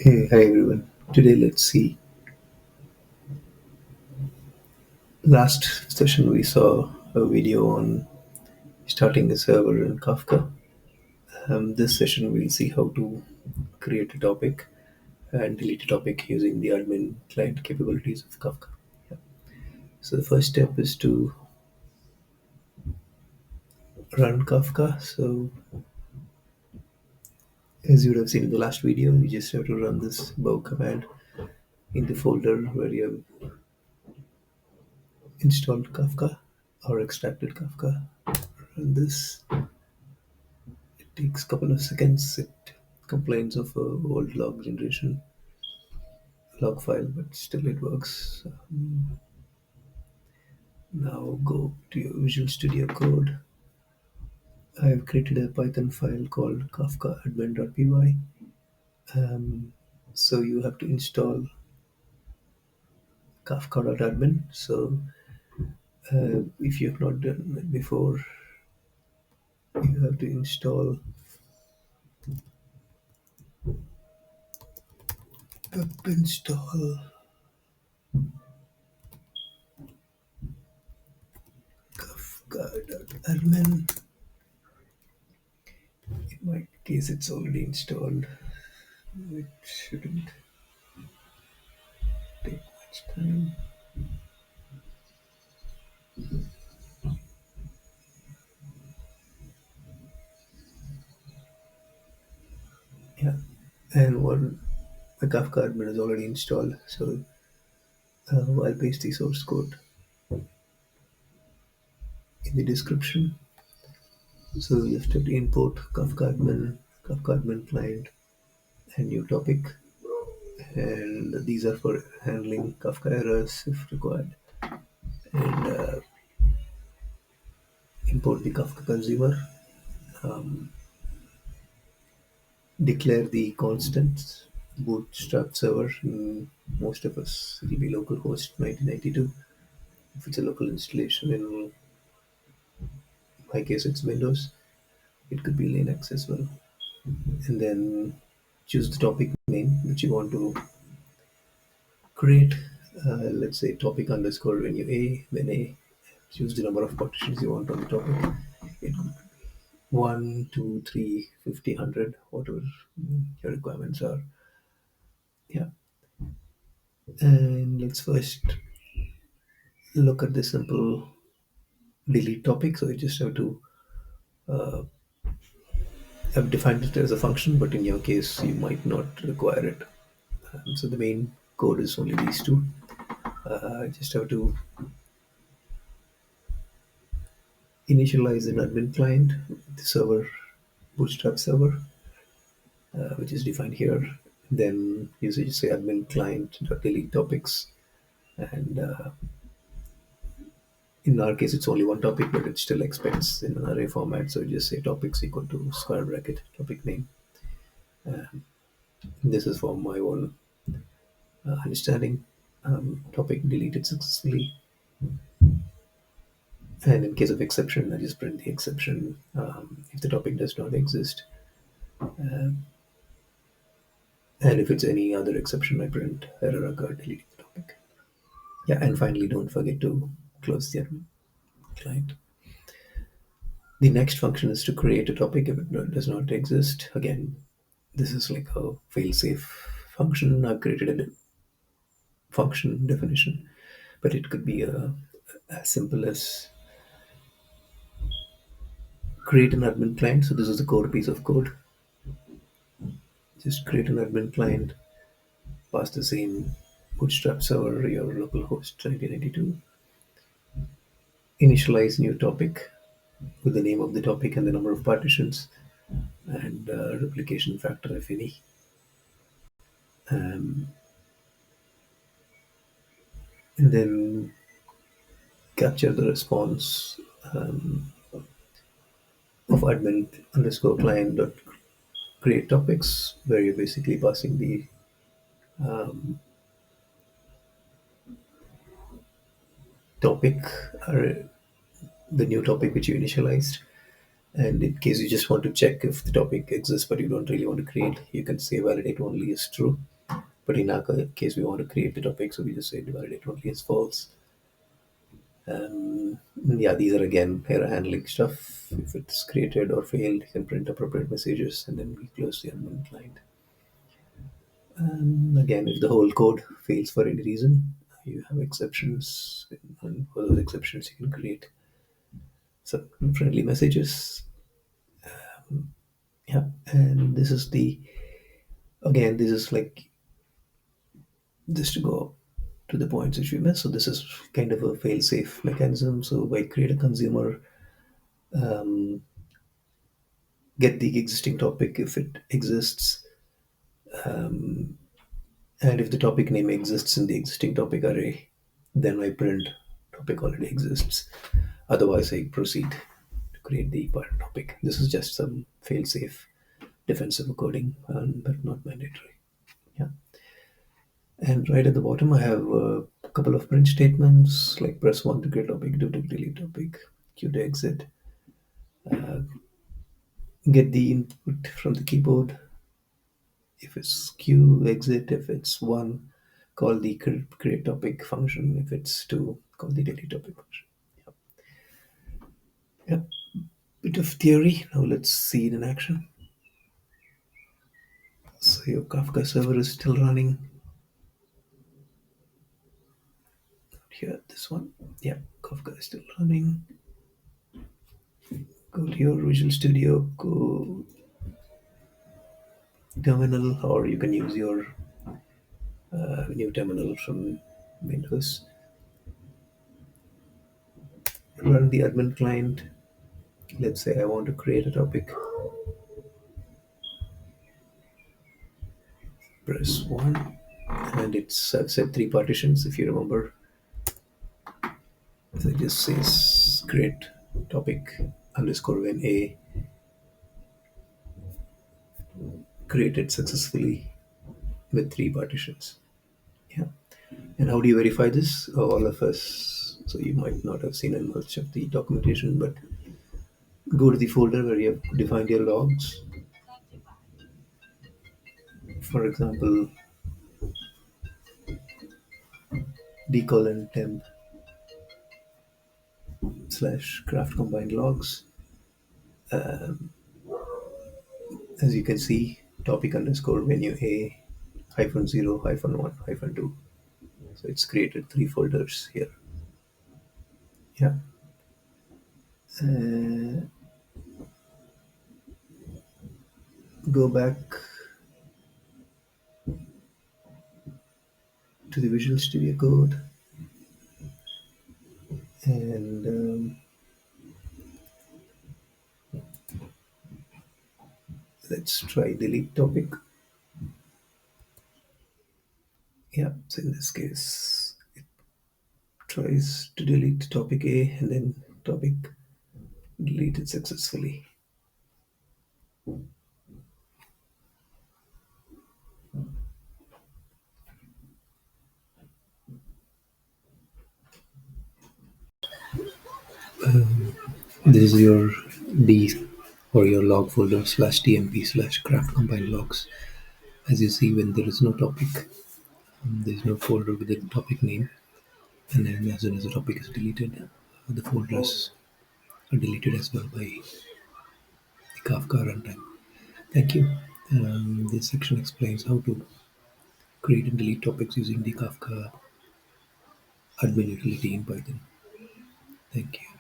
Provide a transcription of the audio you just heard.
Hey, hi everyone. Today, let's see. Last session, we saw a video on starting a server in Kafka. This session, we'll see how to create a topic and delete a topic using the admin client capabilities of Kafka. Yeah. So, the first step is to run Kafka. So, as you would have seen in the last video, you just have to run this bow command in the folder where you have installed Kafka or extracted Kafka. Run this. It takes a couple of seconds. It complains of a old log generation log file, but still it works. Now go to your Visual Studio Code. I have created a Python file called kafka.admin.py. So you have to install kafka.admin. So if you have not done it before, you have to install kafka.admin. In my case, it's already installed. It shouldn't take much time. Yeah, and one the Kafka admin is already installed, so I'll paste the source code in the description. So you just have to import KafkaAdminClient, and NewTopic, and these are for handling Kafka errors if required. And import the Kafka consumer, declare the constants, bootstrap server. In most of us, it will be localhost 1992. If it's a local installation, in my case, it's Windows. It could be Linux as well. And then choose the topic name which you want to create. Let's say topic underscore venue A, then A. Choose the number of partitions you want on the topic. It could be 1, 2, 3, 50, 100, whatever your requirements are. Yeah. And let's first look at the simple delete topic. So you just have to have defined it as a function, but in your case, you might not require it. So the main code is only these two. Just have to initialize an admin client, the server, bootstrap server, which is defined here. Then you say admin client delete topics, and in our case it's only one topic, but it still expects in an array format. So you just say topics equal to square bracket topic name. This is for my own understanding. Topic deleted successfully, and in case of exception, I just print the exception. If the topic does not exist, and if it's any other exception, I print error occurred, deleting the topic. Yeah, and finally, don't forget to close the admin client. The next function is to create a topic if it does not exist. Again, this is like a fail-safe function. I've created a function definition, but it could be as simple as create an admin client. So this is the core piece of code. Just create an admin client, pass the same bootstrap server, your localhost 1992, initialize new topic with the name of the topic and the number of partitions, and replication factor if any. Um, and then capture the response of admin underscore client dot create topics, where you're basically passing the topic or the new topic which you initialized. And in case you just want to check if the topic exists but you don't really want to create, you can say validate only is true. But in our case, we want to create the topic, so we just say validate only as false. Yeah, these are again error handling stuff. If it's created or failed, you can print appropriate messages, and then we close the admin client. Again, if the whole code fails for any reason, you have exceptions, and for those exceptions, you can create some friendly messages. Yeah, and this is the again, this is like just to go to the points which we missed. So this is kind of a fail-safe mechanism. So by create a consumer, um, get the existing topic if it exists, and if the topic name exists in the existing topic array, then I print topic already exists. Otherwise, I proceed to create the parent topic. This is just some fail-safe defensive coding, but not mandatory. Yeah. And right at the bottom, I have a couple of print statements like press 1 to create topic, 2 to delete topic, Q to exit, get the input from the keyboard. If it's Q, exit. If it's 1, call the create topic function. If it's 2, call the delete topic function. Yep. Yep. Bit of theory. Now let's see it in action. So your Kafka server is still running. Here, this one. Yeah, Kafka is still running. Go to your Visual Studio, go terminal, or you can use your new terminal from Windows. Run the admin client. Let's say I want to create a topic. Press 1, and it's I've set 3 partitions if you remember. So it just says create topic underscore when a created successfully with 3 partitions. Yeah. And how do you verify this? All of us, so you might not have seen much of the documentation, but go to the folder where you have defined your logs. For example, d:\temp slash craft combined logs. As you can see, topic underscore menu a hyphen 0 hyphen 1 hyphen 2. So it's created 3 folders here. Yeah. Uh, Go back to the Visual Studio Code and let's try delete topic. Yeah, so in this case, it tries to delete topic A and then topic deleted successfully. This is your D or your log folder slash tmp slash craft combined logs. As you see, when there is no topic, there is no folder with the topic name, and then as soon as the topic is deleted, the folders are deleted as well by the Kafka runtime. Thank you. This section explains how to create and delete topics using the Kafka admin utility in Python. Thank you.